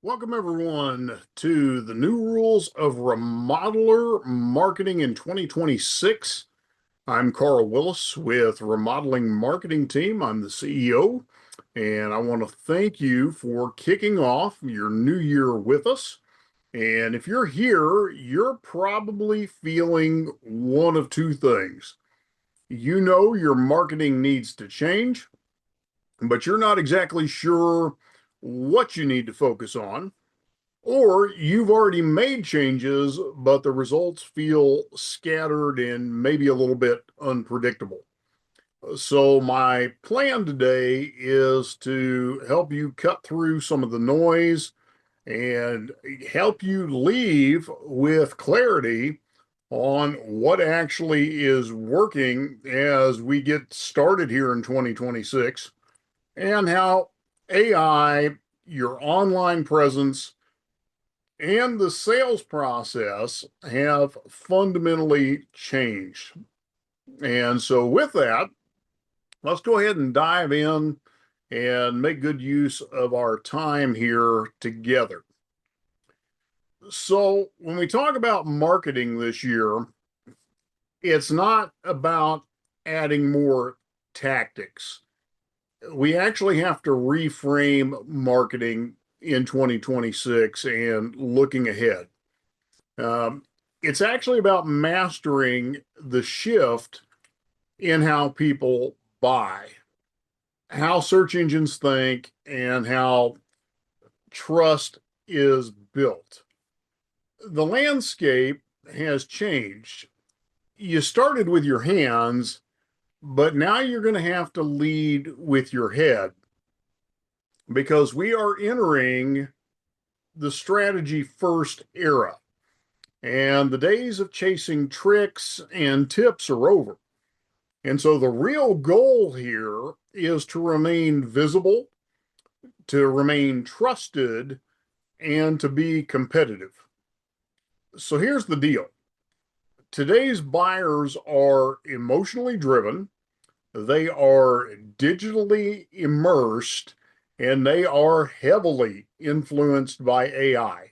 Welcome, everyone, to the new rules of remodeler marketing in 2026. I'm Carl Willis with Remodeling Marketing Team. I'm the CEO, and I want to thank you for kicking off your new year with us. And if you're here, you're probably feeling one of two things. You know your marketing needs to change, but you're not exactly sure what you need to focus on. Or you've already made changes, but the results feel scattered and maybe a little bit unpredictable. So, my plan today is to help you cut through some of the noise and help you leave with clarity on what actually is working as we get started here in 2026 and how AI, your online presence, and the sales process have fundamentally changed. And so, with that, let's go ahead and dive in and make good use of our time here together. So, when we talk about marketing this year, it's not about adding more tactics. We actually have to reframe marketing in 2026 and looking ahead. Um, it's actually about mastering the shift in how people buy, how search engines think, and how trust is built. The landscape has changed. You started with your hands, but now you're going to have to lead with your head because we are entering the strategy first era. And the days of chasing tricks and tips are over. And so the real goal here is to remain visible, to remain trusted, and to be competitive. So here's the deal. Today's buyers are emotionally driven, they are digitally immersed, and they are heavily influenced by AI.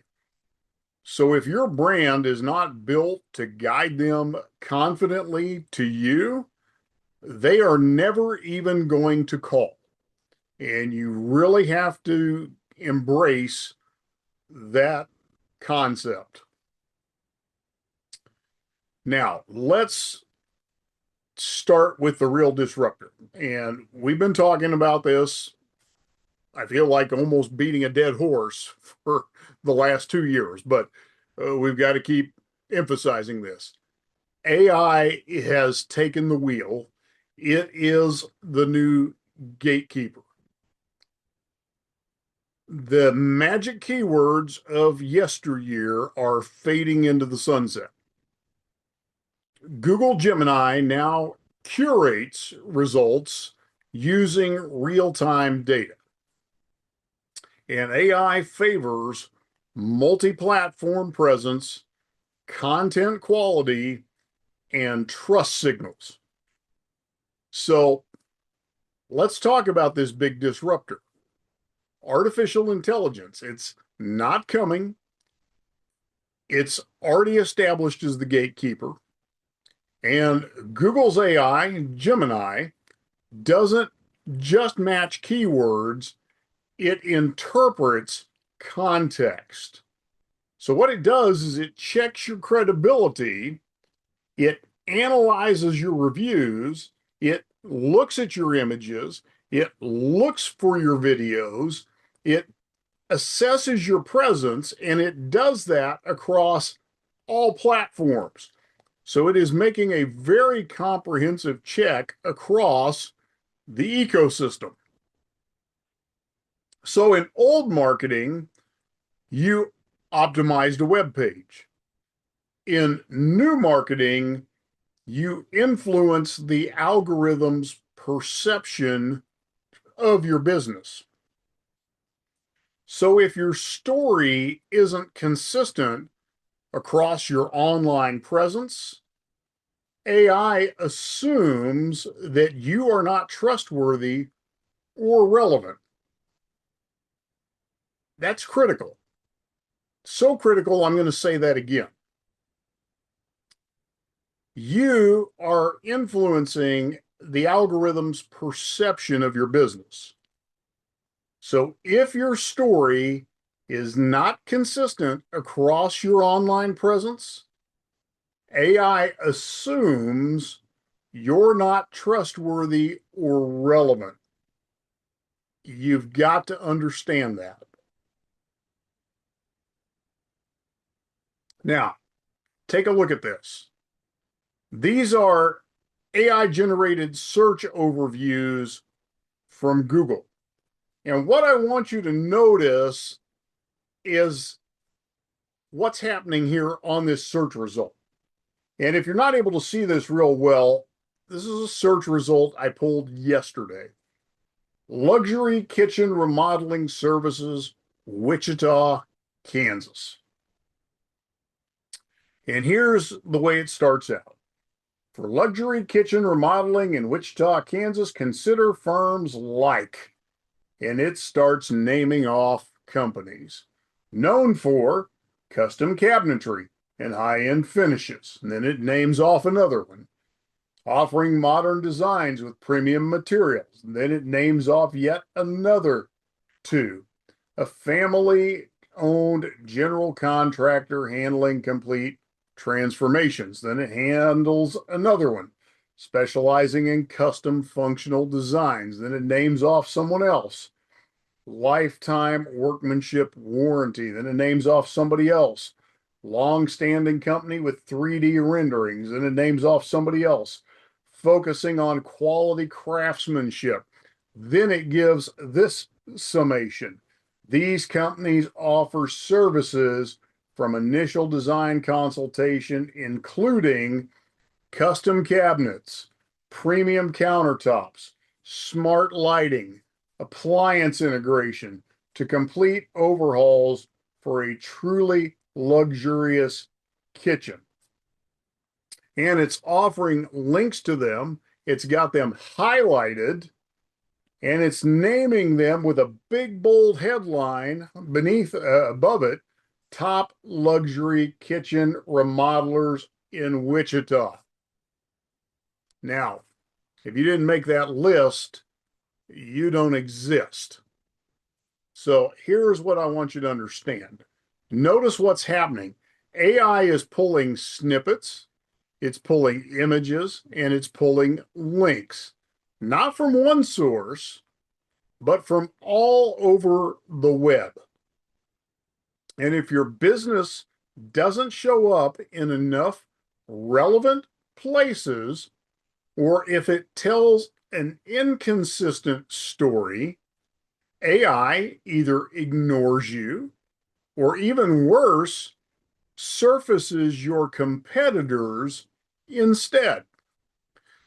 So if your brand is not built to guide them confidently to you, they are never even going to call. And you really have to embrace that concept. Now, let's start with the real disruptor. And we've been talking about this, I feel like almost beating a dead horse for the last 2 years, but we've got to keep emphasizing this. AI has taken the wheel. It is the new gatekeeper. The magic keywords of yesteryear are fading into the sunset. Google Gemini now curates results using real time data. And AI favors multi platform presence, content quality, and trust signals. So let's talk about this big disruptor, artificial intelligence. It's not coming, it's already established as the gatekeeper. And Google's AI, Gemini, doesn't just match keywords, it interprets context. So, what it does is it checks your credibility, it analyzes your reviews, it looks at your images, it looks for your videos, it assesses your presence, and it does that across all platforms. So it is making a very comprehensive check across the ecosystem. So in old marketing, you optimized a web page. In new marketing, you influence the algorithm's perception of your business. So if your story isn't consistent across your online presence, AI assumes that you are not trustworthy or relevant. That's critical. So critical, I'm going to say that again. You are influencing the algorithm's perception of your business. So if your story is not consistent across your online presence, AI assumes you're not trustworthy or relevant. You've got to understand that. Now, take a look at this. These are AI generated search overviews from Google. And what I want you to notice is what's happening here on this search result. And if you're not able to see this real well, this is a search result I pulled yesterday. Luxury kitchen remodeling services, Wichita, Kansas. And here's the way it starts out. For luxury kitchen remodeling in Wichita, Kansas, consider firms like, and it starts naming off companies known for custom cabinetry and high-end finishes. And then it names off another one, offering modern designs with premium materials. And then it names off yet another two, a family-owned general contractor handling complete transformations. Then it handles another one, specializing in custom functional designs. Then it names off someone else, lifetime workmanship warranty. Then it names off somebody else, long-standing company with 3D renderings. Then it names off somebody else, focusing on quality craftsmanship. Then it gives this summation. These companies offer services from initial design consultation, including custom cabinets, premium countertops, smart lighting, appliance integration, to complete overhauls for a truly luxurious kitchen. And it's offering links to them. It's got them highlighted, and it's naming them with a big bold headline above it, top luxury kitchen remodelers in Wichita. Now, if you didn't make that list, you don't exist. So here's what I want you to understand. Notice what's happening. AI is pulling snippets, it's pulling images, and it's pulling links, not from one source, but from all over the web. And if your business doesn't show up in enough relevant places, or if it tells an inconsistent story, AI either ignores you, or even worse, surfaces your competitors instead.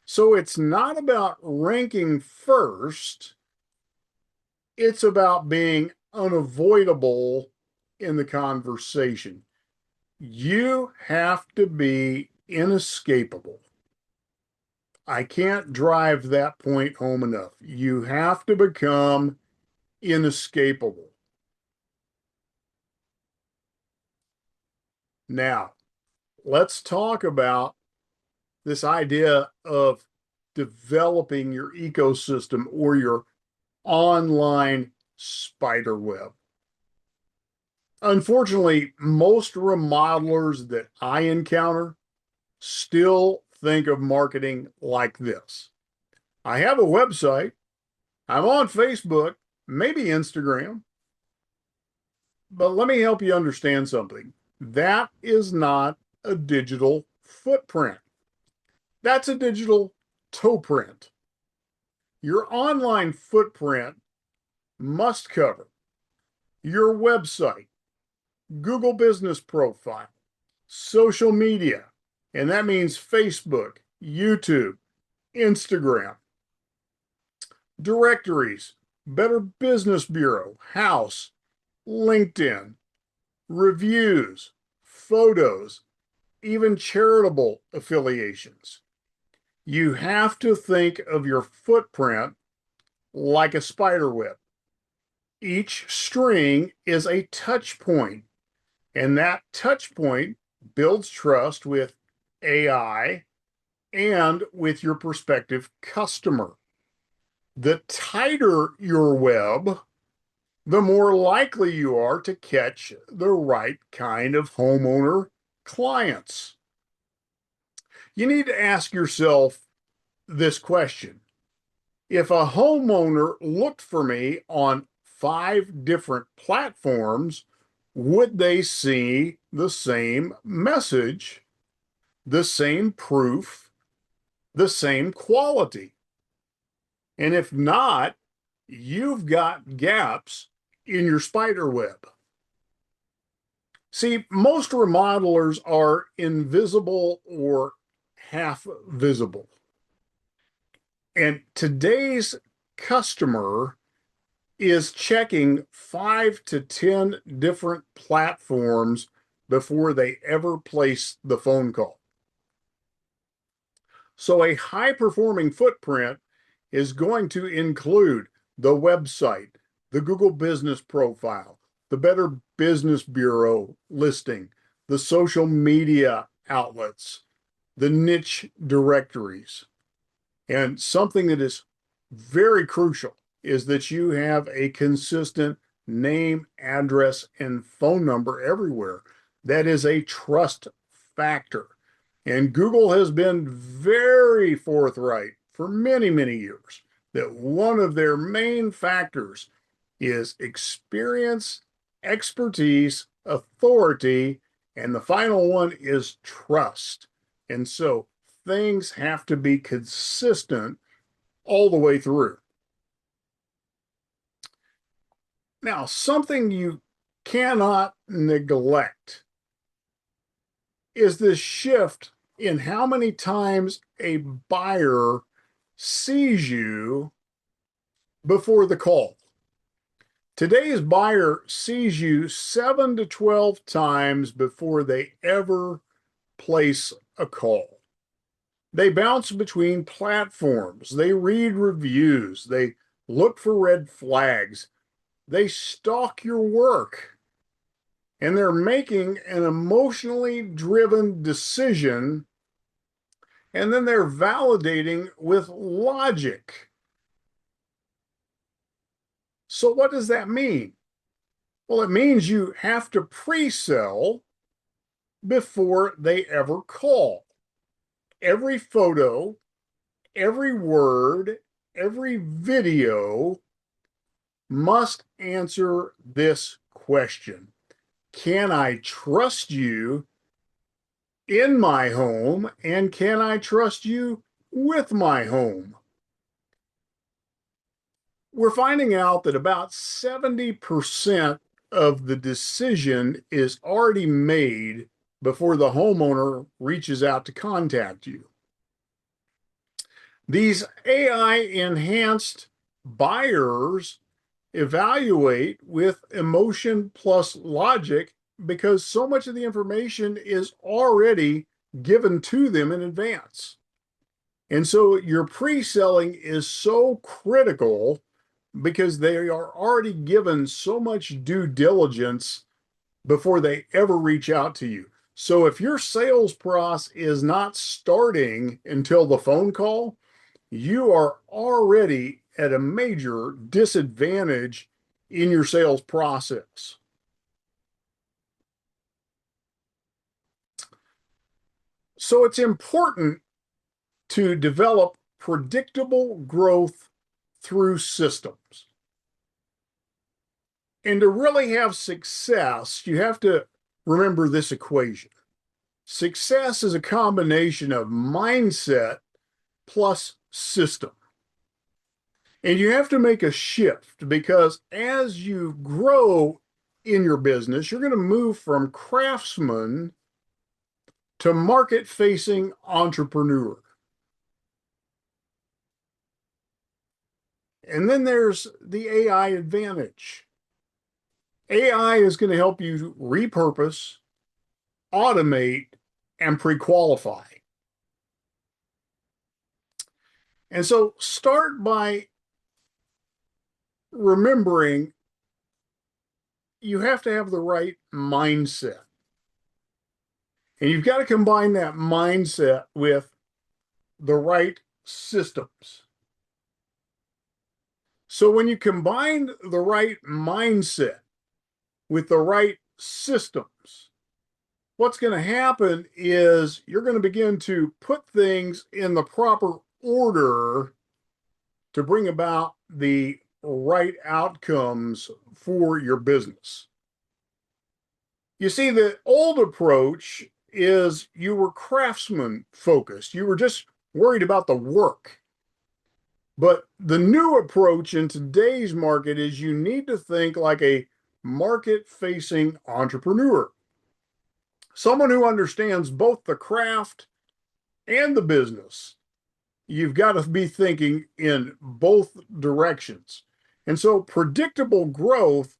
So it's not about ranking first, it's about being unavoidable in the conversation. You have to be inescapable. I can't drive that point home enough. You have to become inescapable. Now, let's talk about this idea of developing your ecosystem or your online spider web. Unfortunately, most remodelers that I encounter still think of marketing like this. I have a website, I'm on Facebook, maybe Instagram, but let me help you understand something. That is not a digital footprint. That's a digital toe print. Your online footprint must cover your website, Google business profile, social media, and that means Facebook, YouTube, Instagram, directories, Better Business Bureau, House, LinkedIn, reviews, photos, even charitable affiliations. You have to think of your footprint like a spider web. Each string is a touch point, and that touch point builds trust with AI and with your prospective customer. The tighter your web, the more likely you are to catch the right kind of homeowner clients. You need to ask yourself this question. If a homeowner looked for me on 5 different platforms, would they see the same message, the same proof, the same quality? And if not, you've got gaps in your spider web. See, most remodelers are invisible or half visible. And today's customer is checking 5 to 10 different platforms before they ever place the phone call. So a high performing footprint is going to include the website, the Google Business Profile, the Better Business Bureau listing, the social media outlets, the niche directories. And something that is very crucial is that you have a consistent name, address, and phone number everywhere. That is a trust factor. And Google has been very forthright for many, many years that one of their main factors is experience, expertise, authority, and the final one is trust. And so things have to be consistent all the way through. Now, something you cannot neglect is this shift in how many times a buyer sees you before the call. Today's buyer sees you 7 to 12 times before they ever place a call. They bounce between platforms, they read reviews, they look for red flags, they stalk your work, and they're making an emotionally driven decision, and then they're validating with logic. So, what does that mean? Well, it means you have to pre-sell before they ever call. Every photo, every word, every video must answer this question. Can I trust you in my home, and can I trust you with my home? We're finding out that about 70% of the decision is already made before the homeowner reaches out to contact you. These AI enhanced buyers evaluate with emotion plus logic because so much of the information is already given to them in advance. And so your pre-selling is so critical because they are already given so much due diligence before they ever reach out to you. So if your sales process is not starting until the phone call, you are already at a major disadvantage in your sales process. So it's important to develop predictable growth through systems. And to really have success, you have to remember this equation. Success is a combination of mindset plus system. And you have to make a shift because as you grow in your business, you're going to move from craftsman to market facing entrepreneur. And then there's the AI advantage. AI is going to help you repurpose, automate, and pre-qualify. And so start by remembering you have to have the right mindset. And you've got to combine that mindset with the right systems. So when you combine the right mindset with the right systems, what's going to happen is you're going to begin to put things in the proper order to bring about the right outcomes for your business. You see, the old approach is you were craftsman focused. You were just worried about the work. But the new approach in today's market is you need to think like a market facing entrepreneur, someone who understands both the craft and the business. You've got to be thinking in both directions. And so predictable growth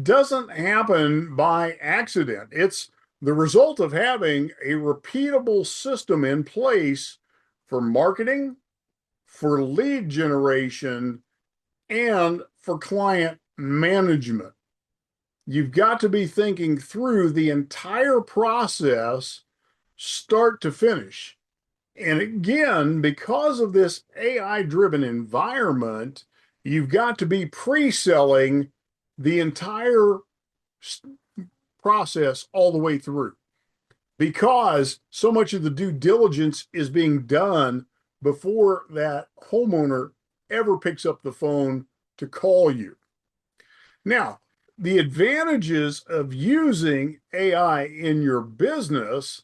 doesn't happen by accident. It's the result of having a repeatable system in place for marketing, for lead generation, and for client management. You've got to be thinking through the entire process, start to finish. And again, because of this AI driven environment, you've got to be pre selling the entire process all the way through, because so much of the due diligence is being done before that homeowner ever picks up the phone to call you. Now, the advantages of using AI in your business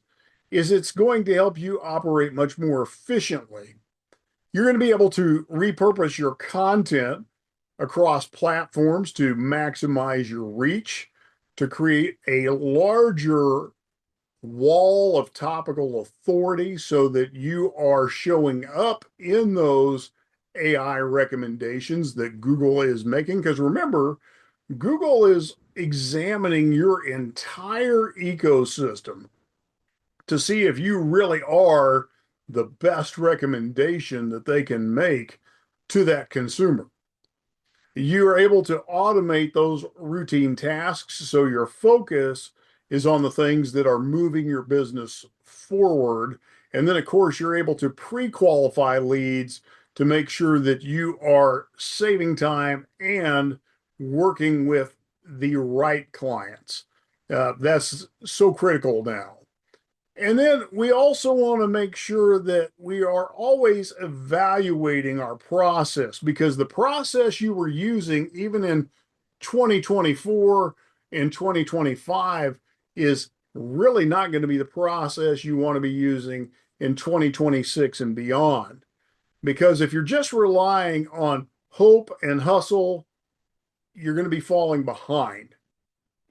is it's going to help you operate much more efficiently. You're going to be able to repurpose your content across platforms to maximize your reach, to create a larger wall of topical authority so that you are showing up in those AI recommendations that Google is making. Because remember, Google is examining your entire ecosystem to see if you really are the best recommendation that they can make to that consumer. You are able to automate those routine tasks so your focus is on the things that are moving your business forward. And then, of course, you're able to pre-qualify leads to make sure that you are saving time and working with the right clients. That's so critical now. And then we also want to make sure that we are always evaluating our process, because the process you were using even in 2024 and 2025 is really not going to be the process you want to be using in 2026 and beyond. Because if you're just relying on hope and hustle, you're going to be falling behind.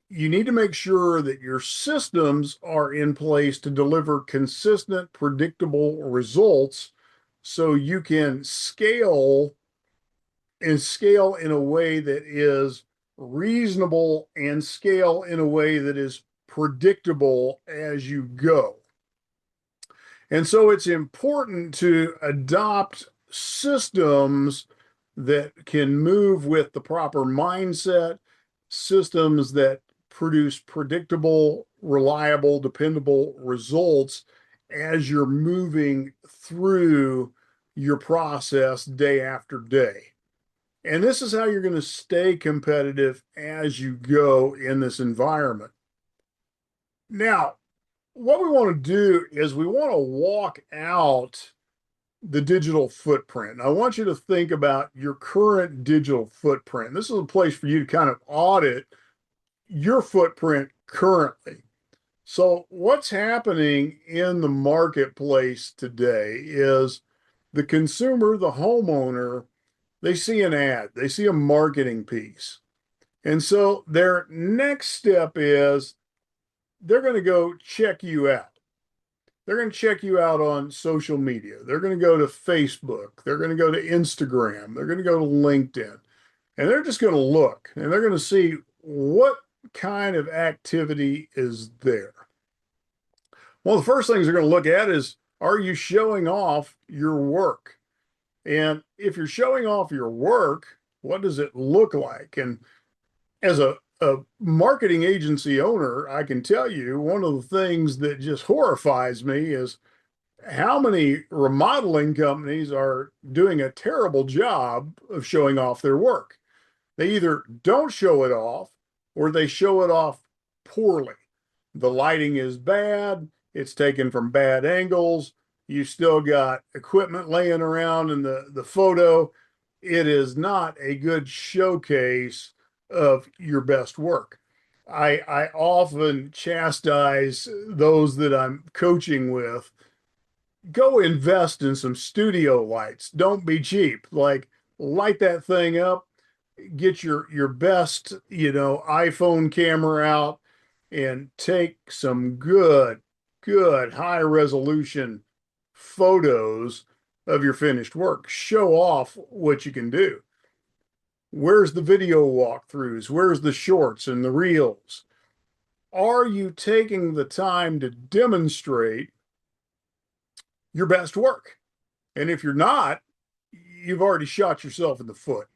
You need to make sure that your systems are in place to deliver consistent, predictable results so you can scale and scale in a way that is reasonable and scale in a way that is predictable as you go. And so it's important to adopt systems that can move with the proper mindset, systems that produce predictable, reliable, dependable results as you're moving through your process day after day. And this is how you're going to stay competitive as you go in this environment. Now, what we want to do is we want to walk out the digital footprint. I want you to think about your current digital footprint. This is a place for you to kind of audit your footprint currently. So what's happening in the marketplace today is the consumer, the homeowner, they see an ad, they see a marketing piece. And so their next step is they're going to go check you out. They're going to check you out on social media. They're going to go to Facebook. They're going to go to Instagram. They're going to go to LinkedIn. And they're just going to look and they're going to see what kind of activity is there. One of the first things they're going to look at is, are you showing off your work? And if you're showing off your work, what does it look like? And as a a marketing agency owner, I can tell you one of the things that just horrifies me is how many remodeling companies are doing a terrible job of showing off their work. They either don't show it off or they show it off poorly. The lighting is bad, it's taken from bad angles, you still got equipment laying around in the photo. It is not a good showcase of your best work. I often chastise those that I'm coaching with. Go invest in some studio lights. Don't be cheap. Like, light that thing up, get your best, iPhone camera out and take some good high resolution photos of your finished work. Show off what you can do. Where's the video walkthroughs? Where's the shorts and the reels? Are you taking the time to demonstrate your best work? And if you're not, you've already shot yourself in the foot,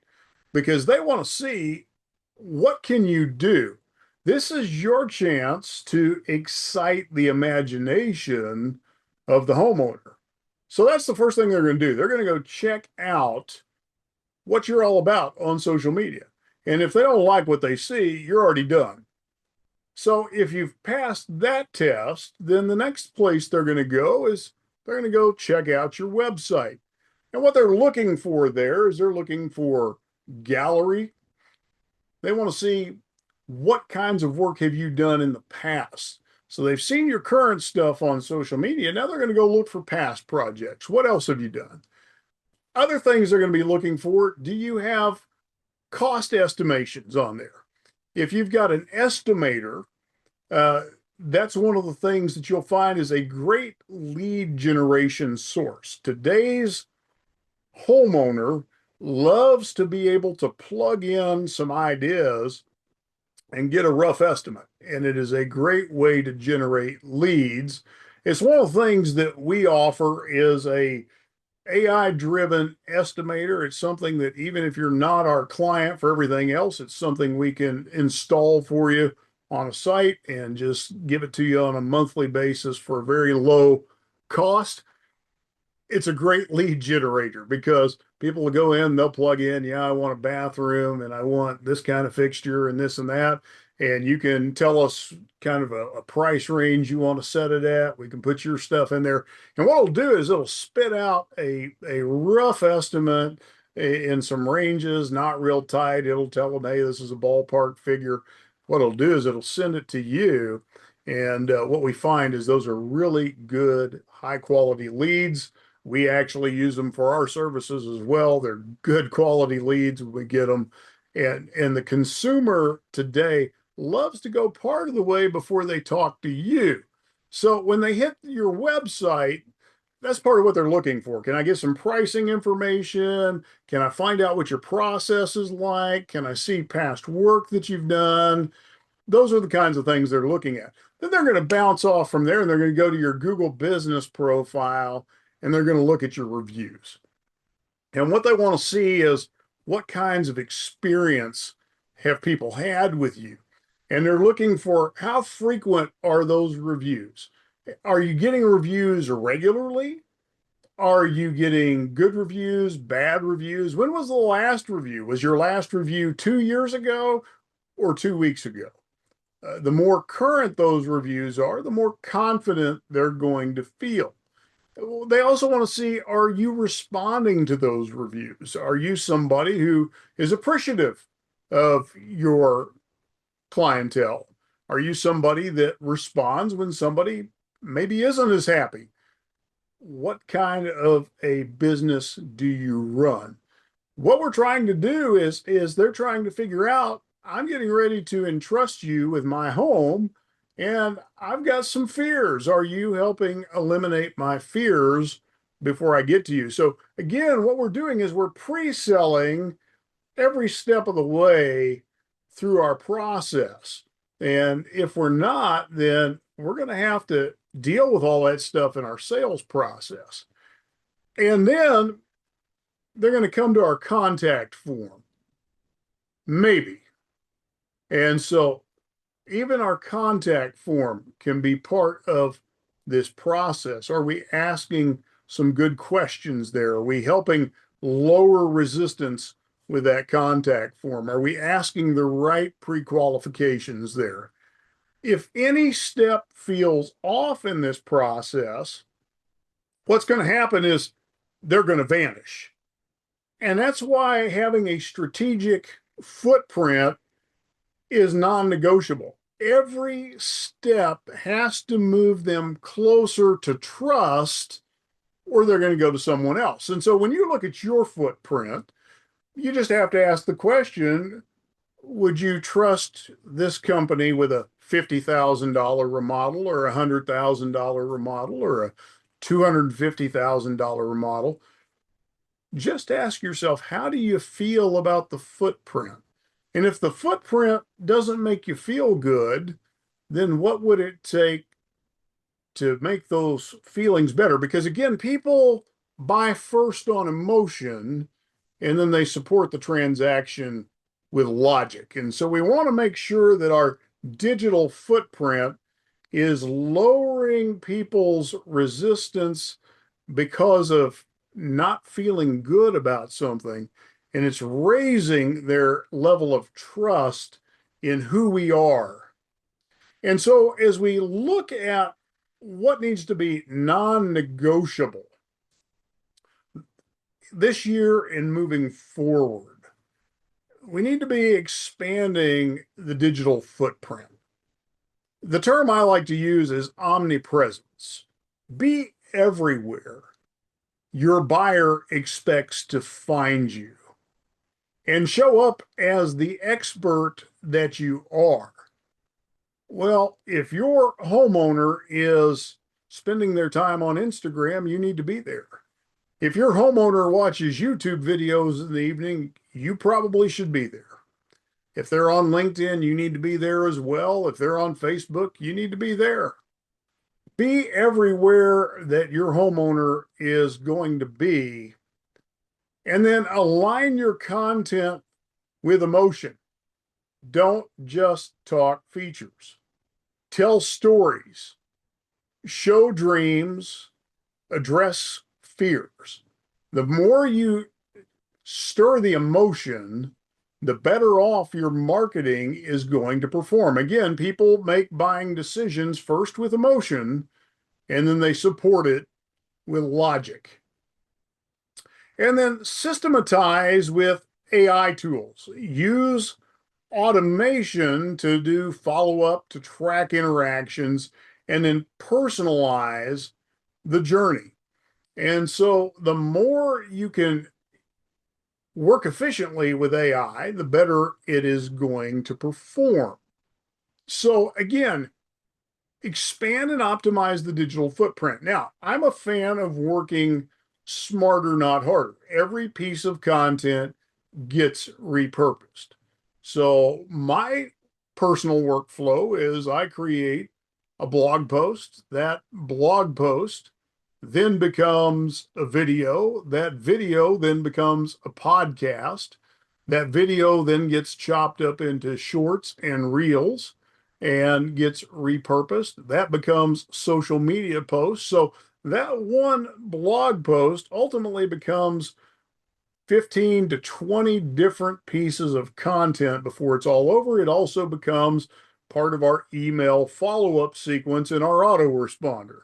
because they want to see what can you do. This is your chance to excite the imagination of the homeowner. So that's the first thing they're going to do. They're going to go check out what you're all about on social media. And if they don't like what they see, you're already done. So if you've passed that test, then the next place they're going to go is they're going to go check out your website. And what they're looking for there is they're looking for gallery. They want to see what kinds of work have you done in the past. So they've seen your current stuff on social media. Now they're going to go look for past projects. What else have you done? Other things they're going to be looking for: do you have cost estimations on there? If you've got an estimator, that's one of the things that you'll find is a great lead generation source. Today's homeowner loves to be able to plug in some ideas and get a rough estimate. And it is a great way to generate leads. It's one of the things that we offer is a AI driven estimator. It's something that even if you're not our client for everything else, it's something we can install for you on a site and just give it to you on a monthly basis for a very low cost. It's a great lead generator because people will go in, they'll plug in, yeah, I want a bathroom and I want this kind of fixture and this and that. And you can tell us kind of a price range you want to set it at. We can put your stuff in there. And what it'll do is it'll spit out a rough estimate in some ranges, not real tight. It'll tell them, hey, this is a ballpark figure. What it'll do is it'll send it to you. And what we find is those are really good, high quality leads. We actually use them for our services as well. They're good quality leads when we get them. And the consumer today loves to go part of the way before they talk to you. So when they hit your website, that's part of what they're looking for. Can I get some pricing information? Can I find out what your process is like? Can I see past work that you've done? Those are the kinds of things they're looking at. Then they're going to bounce off from there and they're going to go to your Google business profile and they're going to look at your reviews. And what they want to see is what kinds of experience have people had with you. And they're looking for how frequent are those reviews? Are you getting reviews regularly? Are you getting good reviews, bad reviews? When was the last review? Was your last review 2 years ago or 2 weeks ago? The more current those reviews are, the more confident they're going to feel. They also want to see, are you responding to those reviews? Are you somebody who is appreciative of your clientele? Are you somebody that responds when somebody maybe isn't as happy? What kind of a business do you run? What we're trying to do is they're trying to figure out, I'm getting ready to entrust you with my home and I've got some fears. Are you helping eliminate my fears before I get to you? So again, what we're doing is we're pre-selling every step of the way through our process. And if we're not, then we're going to have to deal with all that stuff in our sales process. And then they're going to come to our contact form. Maybe. And so even our contact form can be part of this process. Are we asking some good questions there? Are we helping lower resistance with that contact form? Are we asking the right pre-qualifications there? If any step feels off in this process, what's going to happen is they're going to vanish. And that's why having a strategic footprint is non-negotiable. Every step has to move them closer to trust, or they're going to go to someone else. And so when you look at your footprint, you just have to ask the question, would you trust this company with a $50,000 remodel or a $100,000 remodel or a $250,000 remodel? Just ask yourself, how do you feel about the footprint? And if the footprint doesn't make you feel good, then what would it take to make those feelings better? Because again, people buy first on emotion and then they support the transaction with logic. And so we want to make sure that our digital footprint is lowering people's resistance because of not feeling good about something, and it's raising their level of trust in who we are. And so, as we look at what needs to be non negotiable this year and moving forward, we need to be expanding the digital footprint. The term I like to use is omnipresence. Be everywhere your buyer expects to find you, and show up as the expert that you are. Well, if your homeowner is spending their time on Instagram, you need to be there. If your homeowner watches YouTube videos in the evening, you probably should be there. If they're on LinkedIn, you need to be there as well. If they're on Facebook, you need to be there. Be everywhere that your homeowner is going to be, and then align your content with emotion. Don't just talk features. Tell stories, show dreams, address fears. The more you stir the emotion, the better off your marketing is going to perform. Again, people make buying decisions first with emotion, and then they support it with logic. And then systematize with AI tools. Use automation to do follow up, to track interactions, and then personalize the journey. And so the more you can work efficiently with AI, the better it is going to perform. So again, expand and optimize the digital footprint. Now, I'm a fan of working smarter, not harder. Every piece of content gets repurposed. So my personal workflow is I create a blog post. That blog post then becomes a video. That video then becomes a podcast. That video then gets chopped up into shorts and reels and gets repurposed. That becomes social media posts. So that one blog post ultimately becomes 15 to 20 different pieces of content before it's all over. It also becomes part of our email follow-up sequence in our autoresponder.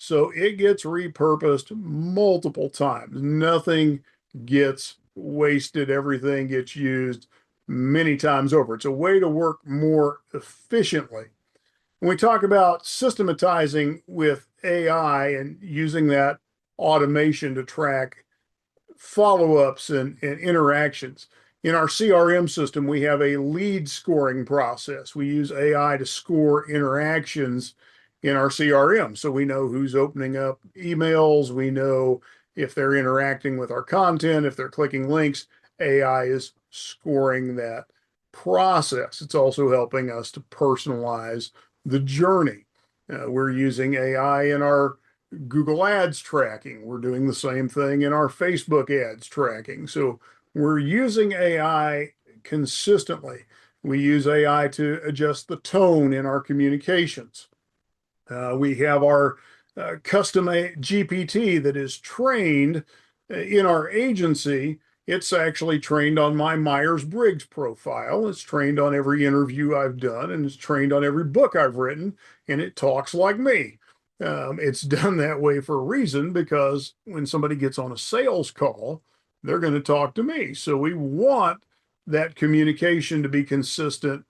So it gets repurposed multiple times. Nothing gets wasted. Everything gets used many times over. It's a way to work more efficiently. When we talk about systematizing with AI and using that automation to track follow-ups and interactions. In our CRM system, we have a lead scoring process. We use AI to score interactions in our CRM. So we know who's opening up emails. We know if they're interacting with our content, if they're clicking links. AI is scoring that process. It's also helping us to personalize the journey. We're using AI in our Google Ads tracking. We're doing the same thing in our Facebook ads tracking. So we're using AI consistently. We use AI to adjust the tone in our communications. We have our custom GPT that is trained in our agency. It's actually trained on my Myers-Briggs profile. It's trained on every interview I've done, and it's trained on every book I've written, and it talks like me. It's done that way for a reason, because when somebody gets on a sales call, they're going to talk to me. So we want that communication to be consistent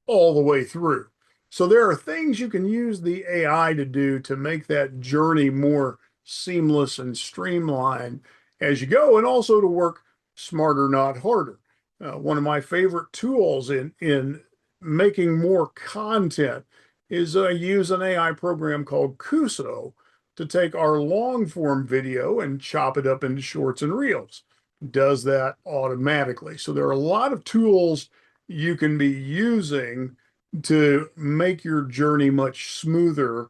all the way through. So there are things you can use the AI to do to make that journey more seamless and streamlined as you go, and also to work smarter, not harder. One of my favorite tools in making more content is I use an AI program called Kuso to take our long form video and chop it up into shorts and reels. It does that automatically. So there are a lot of tools you can be using to make your journey much smoother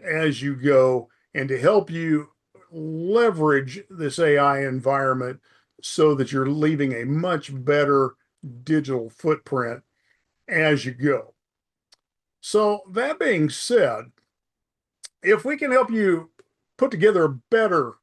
as you go, and to help you leverage this AI environment so that you're leaving a much better digital footprint as you go. So, that being said, if we can help you put together a better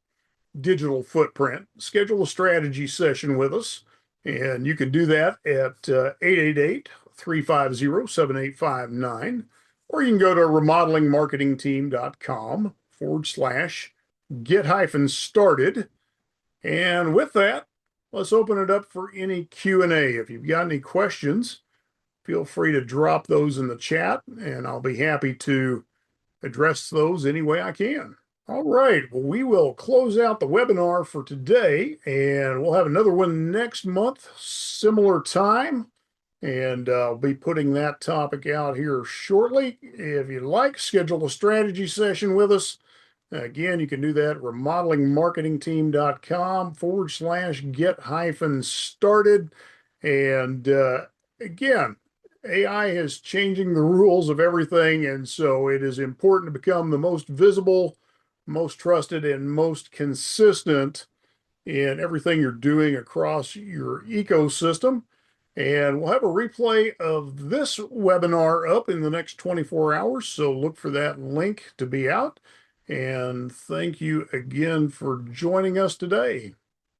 digital footprint, schedule a strategy session with us. And you can do that at 888 350 7859, or you can go to remodelingmarketingteam.com/ get hyphen started. And with that, let's open it up for any Q&A. If you've got any questions, feel free to drop those in the chat, and I'll be happy to address those any way I can. All right, well, we will close out the webinar for today, and we'll have another one next month, similar time, and I'll be putting that topic out here shortly. If you'd like, schedule a strategy session with us. Again, you can do that at remodelingmarketingteam.com / get hyphen started. And again, AI is changing the rules of everything, and so it is important to become the most visible, most trusted, and most consistent in everything you're doing across your ecosystem. And we'll have a replay of this webinar up in the next 24 hours, so look for that link to be out. And thank you again for joining us today.